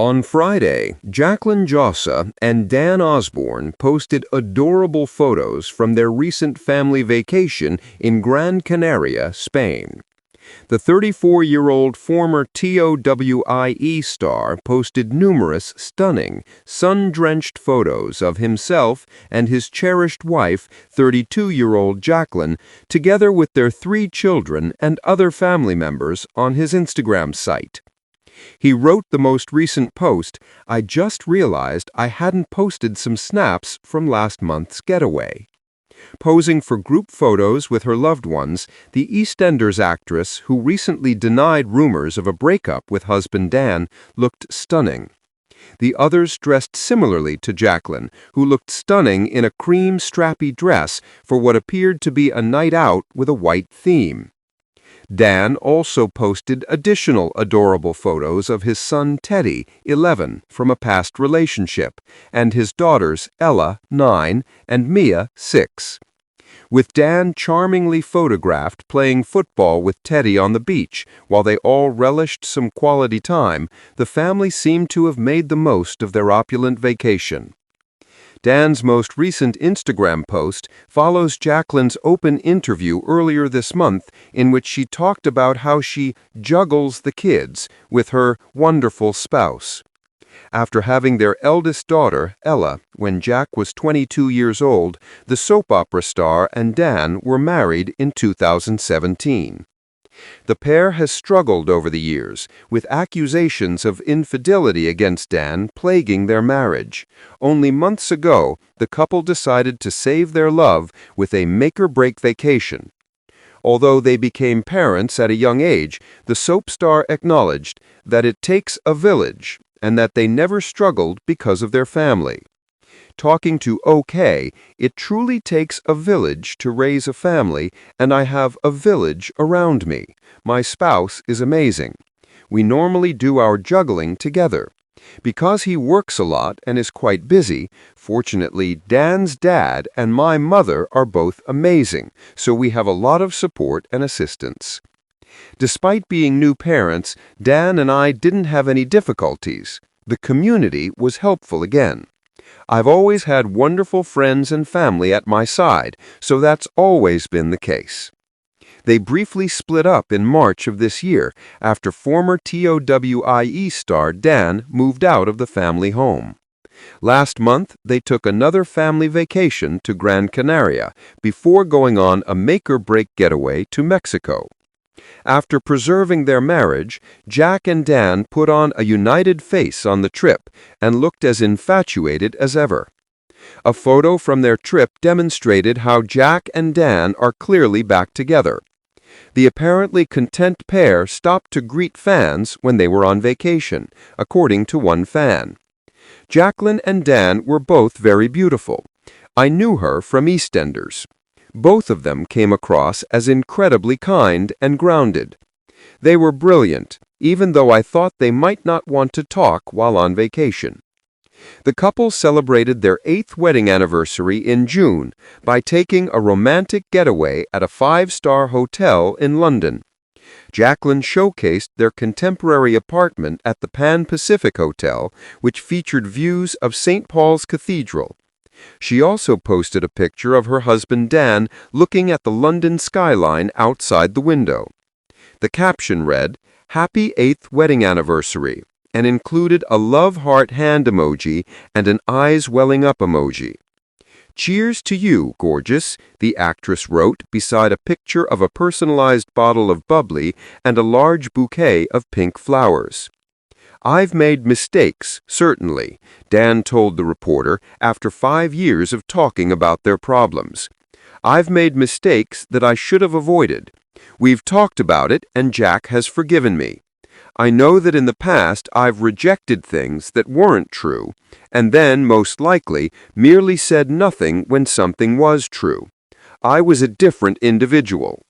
On Friday, Jacqueline Jossa and Dan Osborne posted adorable photos from their recent family vacation in Gran Canaria, Spain. The 34-year-old former TOWIE star posted numerous stunning, sun-drenched photos of himself and his cherished wife, 32-year-old Jacqueline, together with their 3 children and other family members on his Instagram site. He wrote the most recent post, "I just realized I hadn't posted some snaps from last month's getaway." Posing for group photos with her loved ones, the EastEnders actress, who recently denied rumors of a breakup with husband Dan, looked stunning. The others dressed similarly to Jacqueline, who looked stunning in a cream strappy dress for what appeared to be a night out with a white theme. Dan also posted additional adorable photos of his son Teddy, 11, from a past relationship, and his daughters Ella, 9, and Mia, 6. With Dan charmingly photographed playing football with Teddy on the beach, while they all relished some quality time, the family seemed to have made the most of their opulent vacation. Dan's most recent Instagram post follows Jacqueline's open interview earlier this month in which she talked about how she juggles the kids with her wonderful spouse. After having their eldest daughter, Ella, when Jack was 22 years old, the soap opera star and Dan were married in 2017. The pair has struggled over the years, with accusations of infidelity against Dan plaguing their marriage. Only months ago, the couple decided to save their love with a make-or-break vacation. Although they became parents at a young age, the soap star acknowledged that it takes a village and that they never struggled because of their family. Talking to OK, "It truly takes a village to raise a family, and I have a village around me. My spouse is amazing. We normally do our juggling together. Because he works a lot and is quite busy, fortunately, Dan's dad and my mother are both amazing, so we have a lot of support and assistance." Despite being new parents, Dan and I didn't have any difficulties. The community was helpful again. I've always had wonderful friends and family at my side, so that's always been the case. They briefly split up in March of this year after former TOWIE star Dan moved out of the family home. Last month, they took another family vacation to Gran Canaria before going on a make-or-break getaway to Mexico. After preserving their marriage, Jack and Dan put on a united face on the trip and looked as infatuated as ever. A photo from their trip demonstrated how Jack and Dan are clearly back together. The apparently content pair stopped to greet fans when they were on vacation, according to one fan. Jacqueline and Dan were both very beautiful. I knew her from EastEnders. Both of them came across as incredibly kind and grounded. They were brilliant, even though I thought they might not want to talk while on vacation. The couple celebrated their 8th wedding anniversary in June by taking a romantic getaway at a 5-star hotel in London. Jacqueline showcased their contemporary apartment at the Pan Pacific Hotel, which featured views of St. Paul's Cathedral. She also posted a picture of her husband Dan looking at the London skyline outside the window. The caption read, "Happy 8th wedding anniversary," and included a love heart hand emoji and an eyes welling up emoji. "Cheers to you, gorgeous," the actress wrote beside a picture of a personalized bottle of bubbly and a large bouquet of pink flowers. "I've made mistakes, certainly," Dan told the reporter after 5 years of talking about their problems. "I've made mistakes that I should have avoided. We've talked about it, and Jack has forgiven me. I know that in the past I've rejected things that weren't true, and then, most likely, merely said nothing when something was true. I was a different individual."